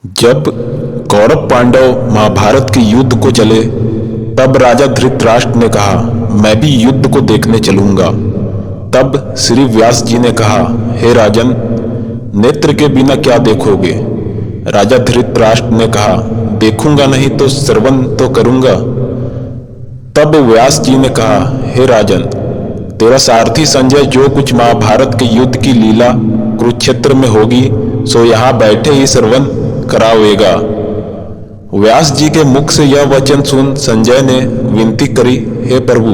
जब कौरव पांडव महाभारत के युद्ध को चले तब राजा धृतराष्ट्र ने कहा, मैं भी युद्ध को देखने चलूंगा। तब श्री व्यास जी ने कहा, हे राजन, नेत्र के बिना क्या देखोगे। राजा धृतराष्ट्र ने कहा, देखूंगा नहीं तो श्रवण तो करूंगा। तब व्यास जी ने कहा, हे राजन, तेरा सारथी संजय जो कुछ महाभारत के युद्ध की लीला कुरुक्षेत्र में होगी सो यहाँ बैठे ही श्रवण करावेगा। व्यास जी के मुख से यह वचन सुन संजय ने विनती करी, हे प्रभु,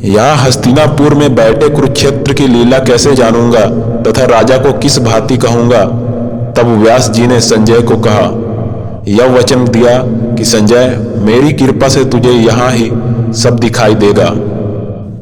यहाँ हस्तिनापुर में बैठे कुरुक्षेत्र की लीला कैसे जानूंगा तथा राजा को किस भांति कहूंगा। तब व्यास जी ने संजय को कहा, यह वचन दिया कि संजय, मेरी कृपा से तुझे यहाँ ही सब दिखाई देगा।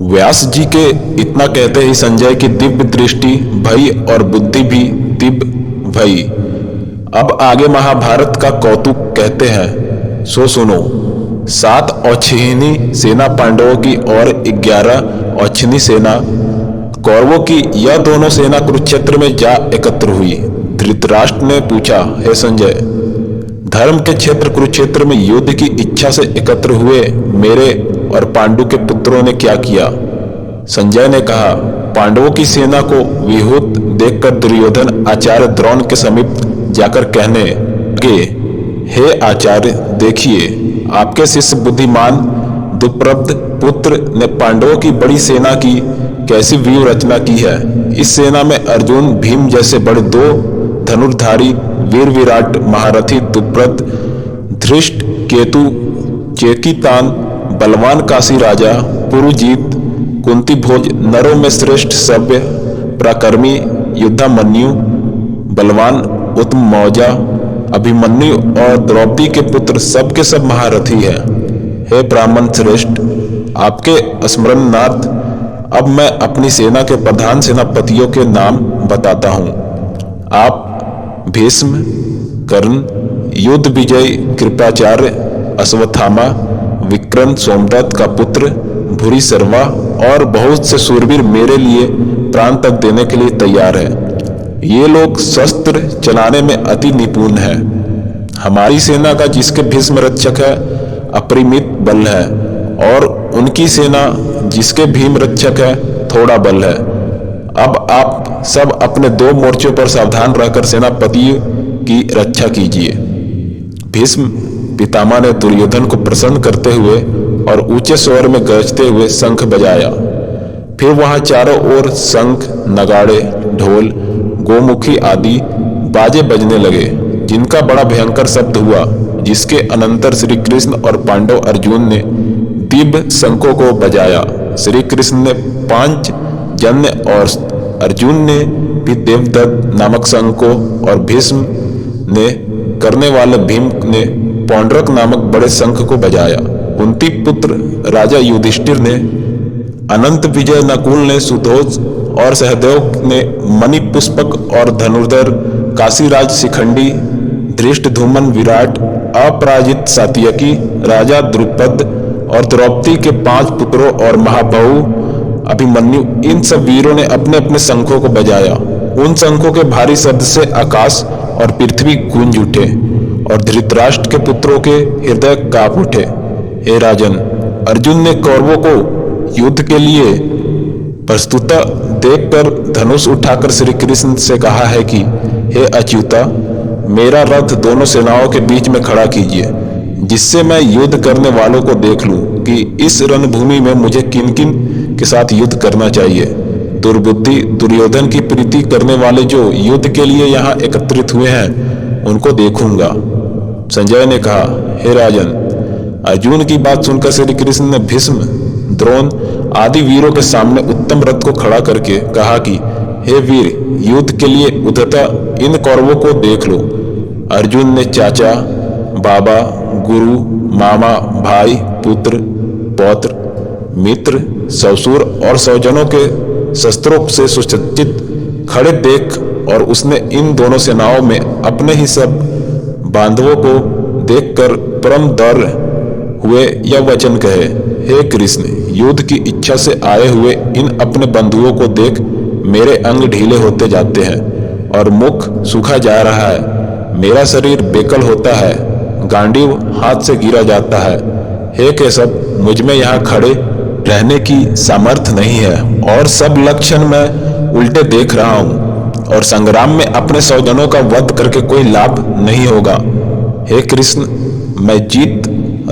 व्यास जी के इतना कहते ही संजय की दिव्य दृष्टि भई और बुद्धि भी दिव्य भई। अब आगे महाभारत का कौतुक कहते हैं, सो सुनो। 7 औच्छिनी सेना पांडवों की और 11 औच्छिनी सेना कौरवों की, यह दोनों सेना कुरुक्षेत्र में जा एकत्र हुई। धृतराष्ट्र ने पूछा, हे संजय, धर्म के क्षेत्र कुरुक्षेत्र में युद्ध की इच्छा से एकत्र हुए मेरे और पांडु के पुत्रों ने क्या किया। संजय ने कहा, पांडवों की सेना को विहुत देखकर दुर्योधन आचार्य द्रोण के समीप जाकर कहने लगे, हे आचार्य, देखिए आपके शिष्य बुद्धिमान दुप्रब्ध पुत्र ने पांडवों की बड़ी सेना की कैसी व्यूह रचना की है। इस सेना में अर्जुन, भीम जैसे बड़े 2 धनुर्धारी वीर विराट महारथी दुप्रद, धृष्ट, केतु, चेकितान, बलवान काशी राजा, पुरुजीत, कुंती भोज, नरों में श्रेष्ठ सभ्य, पराक्रमी युद्धामन्यु, बलवान उत्तम मौजा, अभिमन्यु और द्रौपदी के पुत्र सब के सब महारथी हैं। हे ब्राह्मण श्रेष्ठ, आपके स्मरणार्थ अब मैं अपनी सेना के प्रधान सेनापतियों के नाम बताता हूँ। आप भीष्म, कर्ण, युद्ध विजय, कृपाचार्य, अश्वत्थामा, विक्रम सोमदत्त का पुत्र, भूरिश्रवा और बहुत से शूरवीर मेरे लिए प्राण तक देने के लिए तैयार है। ये लोग शस्त्र चलाने में अति निपुण है। हमारी सेना का जिसके भीष्म रक्षक है अपरिमित बल है और उनकी सेना जिसके भीम रक्षक है थोड़ा बल है। अब आप सब अपने 2 मोर्चों पर सावधान रहकर सेनापति की रक्षा कीजिए। भीष्म पितामह ने दुर्योधन को प्रसन्न करते हुए और ऊंचे स्वर में गरजते हुए शंख बजाया। फिर वहां चारों ओर शंख, नगाड़े, ढोल, गोमुखी आदि बाजे बजने लगे, जिनका बड़ा भयंकर शब्द हुआ, जिसके अनंतर श्री कृष्ण और पांडव अर्जुन ने दिव्य शंखों को बजाया। श्री कृष्ण ने 5 जन्य और अर्जुन ने भी देवदत्त नामक शंख को और भीष्म ने करने वाले भीम ने पौंड्रक नामक बड़े शंख को बजाया। कुंती पुत्र राजा युधिष्ठिर ने, अनंत विजय नकुल ने, सुतोष और सहदेव ने मणि पुष्पक और धनुर्धर काशीराज शिखंडी, धृष्टद्युम्न विराट, अपराजित सात्यकी, राजा द्रुपद और द्रौपदी के 5 पुत्रों और महाबाहु अभिमन्यु, इन सब वीरों ने अपने अपने शंखों को बजाया। उन शंखों के भारी शब्द से आकाश और पृथ्वी गूंज उठे और धृतराष्ट्र के पुत्रों के हृदय कांप उठे। हे राजन, अर्जुन ने कौरवों को युद्ध के लिए प्रस्तुता देखकर धनुष उठाकर श्री कृष्ण से कहा है कि हे अच्युता, मेरा रथ दोनों सेनाओं के बीच में खड़ा कीजिए, जिससे मैं युद्ध करने वालों को देख लूं कि इस रणभूमि में मुझे किन किन के साथ युद्ध करना चाहिए। दुर्बुद्धि दुर्योधन की प्रीति करने वाले जो युद्ध के लिए यहाँ एकत्रित हुए हैं उनको देखूंगा। संजय ने कहा, हे राजन, अर्जुन की बात सुनकर श्री कृष्ण ने भीष्म, द्रोण आदि वीरों के सामने उत्तम रथ को खड़ा करके कहा कि हे वीर, युद्ध के लिए उद्धता इन कौरवों को देख लो। अर्जुन ने चाचा, बाबा, गुरु, मामा, भाई, पुत्र, पौत्र, मित्र, ससुर और स्वजनों के शस्त्रों से सुसज्जित खड़े देख और उसने इन दोनों सेनाओं में अपने ही सब बांधवों को देखकर परम दौर हुए यह वचन कहे, हे कृष्ण, युद्ध की इच्छा से आए हुए इन अपने बंधुओं को देख मेरे अंग ढीले होते जाते हैं और मुख सूखा जा रहा है। मेरा शरीर बेकल होता है, गांडीव हाथ से गिरा जाता है। हे केशव, मुझ में यहाँ खड़े रहने की सामर्थ्य नहीं है और सब लक्षण मैं उल्टे देख रहा हूँ और संग्राम में अपने स्वजनों का वध करके कोई लाभ नहीं होगा। हे कृष्ण, मैं जीत,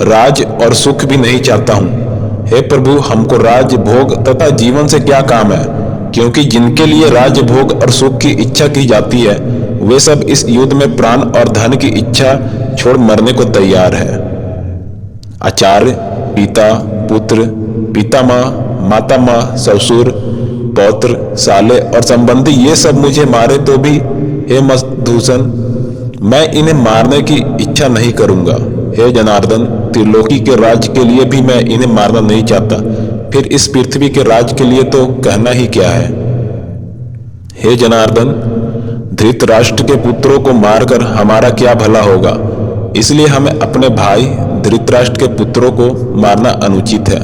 राज और सुख भी नहीं चाहता हूँ। हे प्रभु, हमको राज, भोग तथा जीवन से क्या काम है, क्योंकि जिनके लिए राज, भोग और सुख की इच्छा की जाती है वे सब इस युद्ध में प्राण और धन की इच्छा छोड़ मरने को तैयार है। आचार्य, पिता, पुत्र, पितामह, मातामह, ससुर, पौत्र, साले और संबंधी ये सब मुझे मारे तो भी हे मधुसूदन, मैं इन्हें मारने की इच्छा नहीं करूंगा। हे जनार्दन, त्रिलोकी के राज के लिए भी मैं इन्हें मारना नहीं चाहता, फिर इस पृथ्वी के राज के लिए तो कहना ही क्या है। हे जनार्दन, धृतराष्ट्र के पुत्रों को मारकर हमारा क्या भला होगा, इसलिए हमें अपने भाई धृतराष्ट्र के पुत्रों को मारना अनुचित है।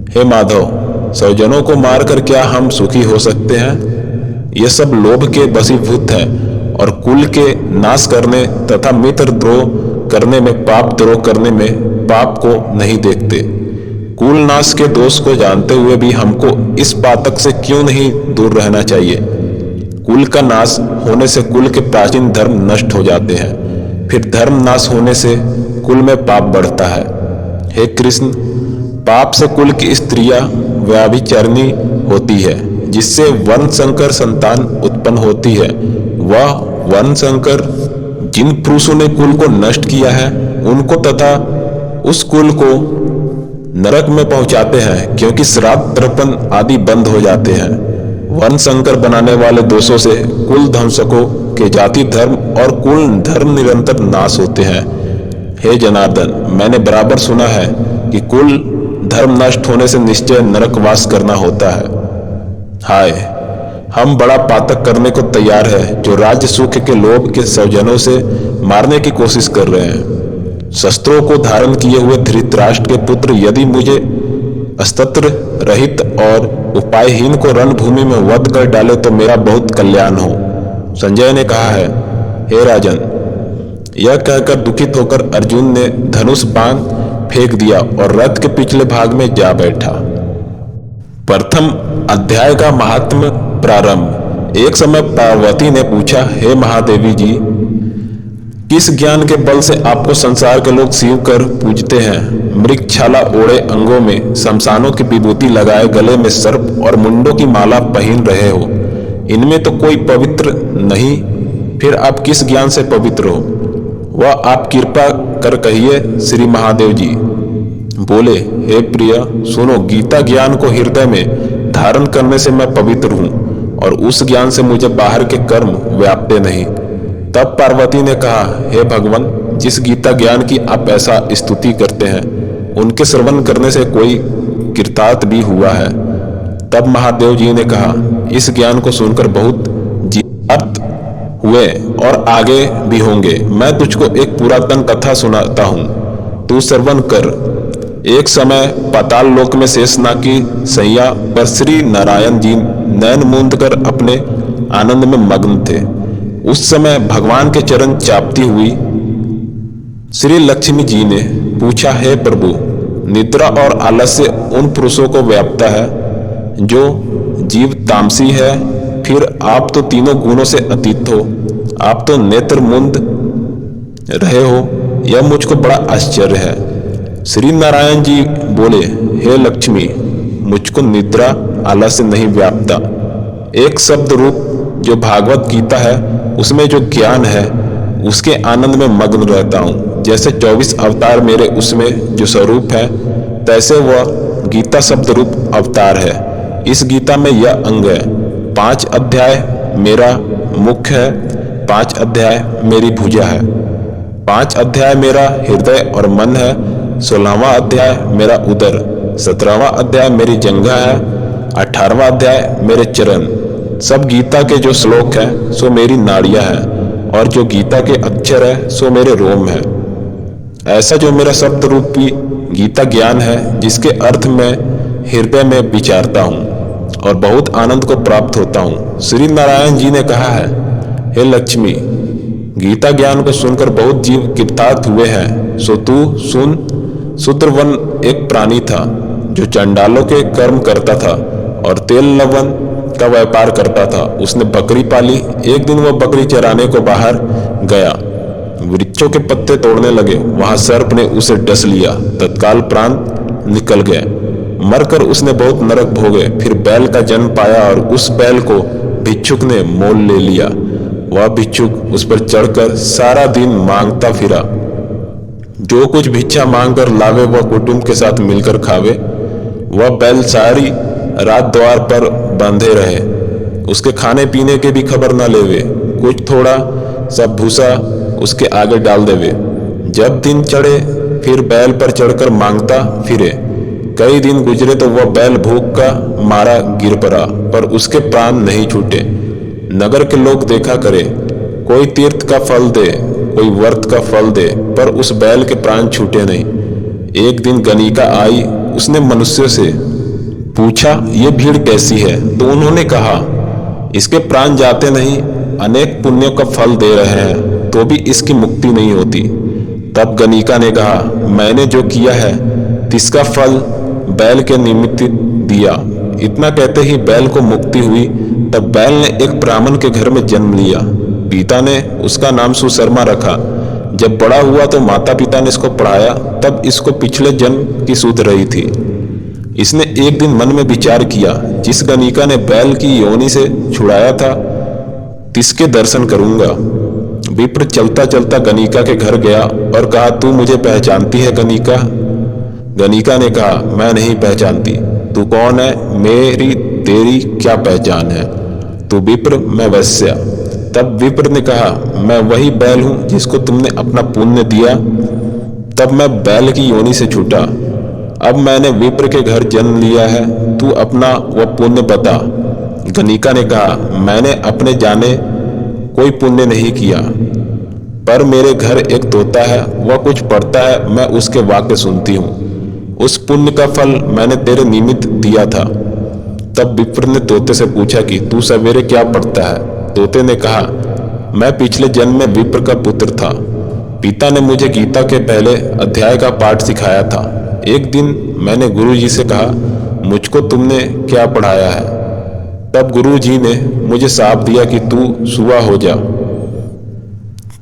हे माधव, स्वजनों को मारकर क्या हम सुखी हो सकते हैं? ये सब लोभ के वशीभूत हैं और कुल के नाश करने तथा मित्र द्रोह करने में, पाप द्रोह करने में पाप को नहीं देखते। कुल नाश के दोष को जानते हुए भी हमको इस पातक से क्यों नहीं दूर रहना चाहिए? कुल का नाश होने से कुल के प्राचीन धर्म नष्ट हो जाते हैं, फिर धर्म नाश होने से कुल में पाप बढ़ता है। हे कृष्ण, पाप से कुल की स्त्रियां व्यभिचारिणी होती है, जिससे वंशसंकर संतान उत्पन्न होती है। वह वंशसंकर जिन पुरुषों ने कुल को नष्ट किया है उनको तथा उस कुल को नरक में पहुंचाते हैं, क्योंकि श्राद्ध तर्पण आदि बंद हो जाते हैं। वंशसंकर बनाने वाले दोषों से कुल ध्वंसकों के जाति धर्म और कुल धर्म निरंतर नाश होते हैं। हे जनार्दन, मैंने बराबर सुना है कि कुल धर्म नष्ट होने से निश्चय नरकवास करना होता है। हाय, हम बड़ा पातक करने को तैयार है जो राज्य सुख के लोभ के स्वजनों से मारने की कोशिश कर रहे हैं। शस्त्रों को धारण किए हुए धृतराष्ट्र के पुत्र यदि मुझे अस्त्र रहित और उपायहीन को रणभूमि में वध कर डाले तो मेरा बहुत कल्याण हो। संजय ने कहा है, हे राजन, यह कहकर दुखित होकर अर्जुन ने धनुष बाण फेंक दिया और रथ के पिछले भाग में जा बैठा। प्रथम अध्याय का महात्म्य प्रारंभ। एक समय पार्वती ने पूछा, हे महादेवी जी, किस ज्ञान के बल से आपको संसार के लोग शिव कर पूजते हैं? मृगछाला ओढ़े अंगों में शमशानों की विभूति लगाए, गले में सर्प और मुंडों की माला पहन रहे हो, इनमें तो कोई पवित्र नहीं, फिर आप किस ज्ञान से पवित्र हो? वह आप कृपा कर कहिए। श्री महादेव जी बोले, हे प्रिय, सुनो, गीता ज्ञान को हृदय में धारण करने से मैं पवित्र हूँ और उस ज्ञान से मुझे बाहर के कर्म व्यापते नहीं। तब पार्वती ने कहा, हे भगवान, जिस गीता ज्ञान की आप ऐसा स्तुति करते हैं उनके श्रवण करने से कोई कृतार्थ भी हुआ है। तब महादेव जी ने कहा, इस ज्ञान को सुनकर बहुत जिज्ञासु हुए और आगे भी होंगे। मैं तुझको एक पुरातन कथा सुनाता हूँ, तू श्रवण कर। एक समय पाताल लोक में शेषनाग की सैया पर श्री नारायण जी नैन मूंद कर अपने आनंद में मग्न थे। उस समय भगवान के चरण चापती हुई श्री लक्ष्मी जी ने पूछा, हे प्रभु, निद्रा और आलस्य उन पुरुषों को व्यापता है जो जीव तामसी है, फिर आप तो तीनों गुणों से अतीत हो, आप तो नेत्र मुंद रहे हो, यह मुझको बड़ा आश्चर्य है। श्री नारायण जी बोले, हे लक्ष्मी, मुझको निद्रा आलस्य नहीं व्यापता। एक शब्द रूप जो भागवत गीता है उसमें जो ज्ञान है उसके आनंद में मग्न रहता हूँ। जैसे 24 अवतार मेरे उसमें जो स्वरूप है, तैसे वह गीता शब्द रूप अवतार है। इस गीता में यह अंग है। 5 अध्याय मेरा मुख है, 5 अध्याय मेरी भुजा है, 5 अध्याय मेरा हृदय और मन है, 16वां अध्याय मेरा उदर, 17वां अध्याय मेरी जंघा है, 18वां अध्याय मेरे चरण। सब गीता के जो श्लोक हैं सो मेरी नाड़ियां हैं और जो गीता के अक्षर है सो मेरे रोम है। ऐसा जो मेरा शब्द रूपी गीता ज्ञान है, जिसके अर्थ में हृदय में विचारता हूँ और बहुत आनंद को प्राप्त होता हूँ। श्री नारायण जी ने कहा है, हे लक्ष्मी, गीता ज्ञान को सुनकर बहुत जीव कृतार्थ हुए हैं, सो तू सुन। शूद्रवन एक प्राणी था जो चंडालों के कर्म करता था और तेल लवण का व्यापार करता था। उसने बकरी पाली। एक दिन वह बकरी चराने को बाहर गया, वृक्षों के पत्ते तोड़ने लगे। वहां सर्प ने उसे डस लिया, तत्काल प्राण निकल गए। मरकर उसने बहुत नरक भोगे। फिर बैल का जन्म पाया और उस बैल को भिक्षुक ने मोल ले लिया। वह भिक्षुक उस पर चढ़कर सारा दिन मांगता फिरा। जो कुछ भिक्षा मांग कर लावे वह कुटुंब के साथ मिलकर खावे। वह बैल सारी रात द्वार पर बांधे रहे, उसके खाने पीने के भी खबर न लेवे। कुछ थोड़ा सा भूसा उसके आगे डाल देवे। जब दिन चढ़े फिर बैल पर चढ़कर मांगता फिरे। कई दिन गुजरे तो वह बैल भूख का मारा गिर पड़ा, पर उसके प्राण नहीं छूटे। नगर के लोग देखा करे, कोई तीर्थ का फल दे, कोई व्रत का फल दे, पर उस बैल के प्राण छूटे नहीं। एक दिन गणिका आई। उसने मनुष्य से पूछा, ये भीड़ कैसी है? तो उन्होंने कहा, इसके प्राण जाते नहीं, अनेक पुण्यों का फल दे रहे हैं, तो भी इसकी मुक्ति नहीं होती। तब गणिका ने कहा, मैंने जो किया है तिसका फल बैल के निमित्त दिया। इतना कहते ही बैल को मुक्ति हुई। तब बैल ने एक ब्राह्मण के घर में जन्म लिया। पिता ने उसका नाम सुशर्मा रखा। जब बड़ा हुआ तो माता पिता ने इसको पढ़ाया। तब इसको पिछले जन्म की सूझ रही थी। इसने एक दिन मन में विचार किया, जिस गणिका ने बैल की योनि से छुड़ाया था तिसके दर्शन करूंगा। विप्र चलता चलता गणिका के घर गया और कहा, तू मुझे पहचानती है गणिका? गणिका ने कहा, मैं नहीं पहचानती। तू कौन है? मेरी तेरी क्या पहचान है? तू विप्र, मैं वैश्या। तब विप्र ने कहा, मैं वही बैल हूं जिसको तुमने अपना पुण्य दिया। तब मैं बैल की योनि से छूटा। अब मैंने विप्र के घर जन्म लिया है, तू अपना वह पुण्य बता। गणिका ने कहा, मैंने अपने जाने कोई पुण्य नहीं किया, पर मेरे घर एक तोता है, वह कुछ पढ़ता है, मैं उसके वाक्य सुनती हूँ। उस पुण्य का फल मैंने तेरे निमित्त दिया था। तब विप्र ने तोते से पूछा कि तू सवेरे क्या पढ़ता है? तोते ने कहा, मैं पिछले जन्म में विप्र का पुत्र था। पिता ने मुझे गीता के पहले अध्याय का पाठ सिखाया था। एक दिन मैंने गुरुजी से कहा, मुझको तुमने क्या पढ़ाया है? तब गुरुजी ने मुझे शाप दिया कि तू सुआ हो जा।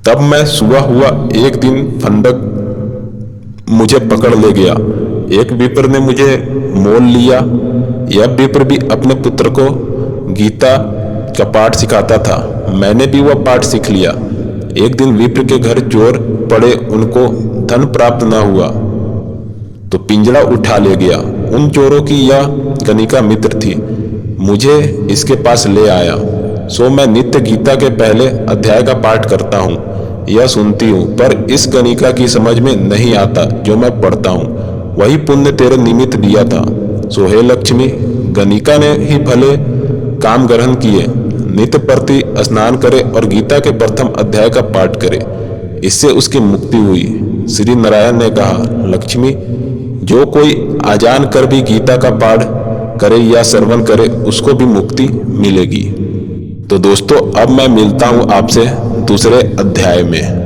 तब मैं सुआ हुआ। एक दिन फंदक मुझे पकड़ ले गया। एक विप्र ने मुझे मोल लिया। यह विप्र भी अपने पुत्र को गीता का पाठ सिखाता था। मैंने भी वह पाठ सीख लिया। एक दिन विप्र के घर चोर पड़े, उनको धन प्राप्त न हुआ तो पिंजड़ा उठा ले गया। उन चोरों की यह गणिका मित्र थी। मुझे इसके पास ले आया। सो मैं नित्य गीता के पहले अध्याय का पाठ करता हूँ, यह सुनती हूँ, पर इस गणिका की समझ में नहीं आता जो मैं पढ़ता हूँ। वही पुण्य तेरे निमित्त दिया था। सो हे लक्ष्मी, गणिका ने ही भले काम ग्रहण किए। नित्य प्रति स्नान करे और गीता के प्रथम अध्याय का पाठ करे, इससे उसकी मुक्ति हुई। श्री नारायण ने कहा, लक्ष्मी, जो कोई अजान कर भी गीता का पाठ करे या श्रवण करे उसको भी मुक्ति मिलेगी। तो दोस्तों, अब मैं मिलता हूँ आपसे दूसरे अध्याय में।